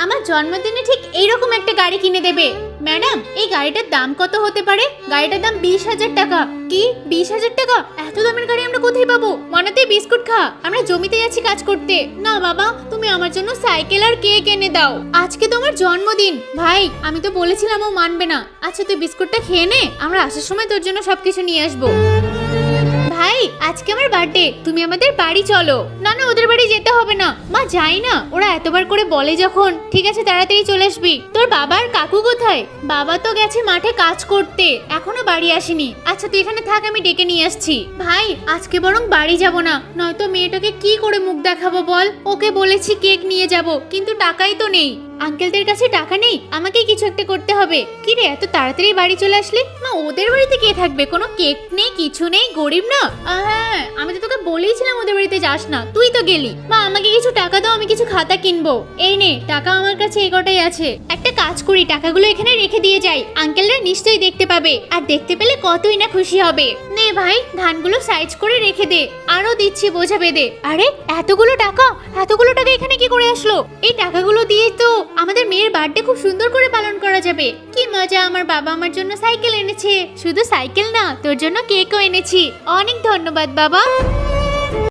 আমার জন্মদিনে ঠিক এইরকম একটা গাড়ি কিনে দেবে। ম্যাডাম, এই গাড়িটার দাম কত হতে পারে? গাড়িটার দাম 20,000 টাকা। কি 20,000 টাকা? এত দামের গাড়ি আমরা কোথায় পাবো? মনাতে বিস্কুট খা, আমরা জমিতে যাচ্ছি কাজ করতে। না বাবা, তুমি আমার জন্য সাইকেল আর কেক এনে দাও। আজকে তোমার জন্মদিন। ভাই, আমি তো বলেছিলাম ও মানবে না। আচ্ছা তুই বিস্কুটটা খেয়ে নে, আমরা আসার সময় তোর জন্য সবকিছু নিয়ে আসবো। ভাই, আজকে আমার বার্থডে, তুমি আমাদের বাড়ি চলো। না না, ওদের বাড়ি যেতে হবে না। মা, যাই না, ওরা এতবার করে বলে যখন। ঠিক আছে, তাড়াতাড়ি চলে আসবি। তোর বাবা আর কাকু কোথায়? বাবা তো গেছে মাঠে কাজ করতে, এখনো বাড়ি আসেনি। আচ্ছা তুই এখানে থাক, আমি ডেকে নিয়ে আসছি। ভাই, আজকে বরং বাড়ি যাব না, নয়তো মেয়েটাকে কি করে মুখ দেখাবো বল? ওকে বলেছি কেক নিয়ে যাব, কিন্তু টাকাই তো নেই। আঙ্কেলদের কাছে টাকা নেই, আমাকে কিছু একটা করতে হবে। কি রে, এত তাড়াতাড়ি বাড়ি চলে আসলি? মা, ওদের বাড়িতে কে থাকবে? কোনো কেক নেই, কিছু নেই, গরিব না। হ্যাঁ, আমি তো তোকে বলেইছিলাম ওদের বাড়িতে যাস না, তুই তো গেলি। মা, আমাকে কিছু টাকা দাও, আমি কিছু খাতা কিনবো। এই নে টাকা, আমার কাছে এই কটাই আছে। একটা কাজ করি, টাকাগুলো এখানে রেখে দিয়ে যাই, আঙ্কেলরা নিশ্চয়ই দেখতে পাবে, আর দেখতে পেলে কতই না খুশি হবে। নে ভাই, ধানগুলো সাইজ করে রেখে দে, আরো দিচ্ছি বোঝা বেঁধে। আরে এতগুলো টাকা, এতগুলো টাকা এখানে কি করে আসলো? এই টাকাগুলো দিয়ে তো আমাদের মেয়ের বার্থডে খুব সুন্দর করে পালন করা যাবে। কি মজা, আমার বাবা আমার জন্য সাইকেল এনেছে। শুধু সাইকেল না, তোর জন্য কেকও এনেছি। অনেক ধন্যবাদ বাবা।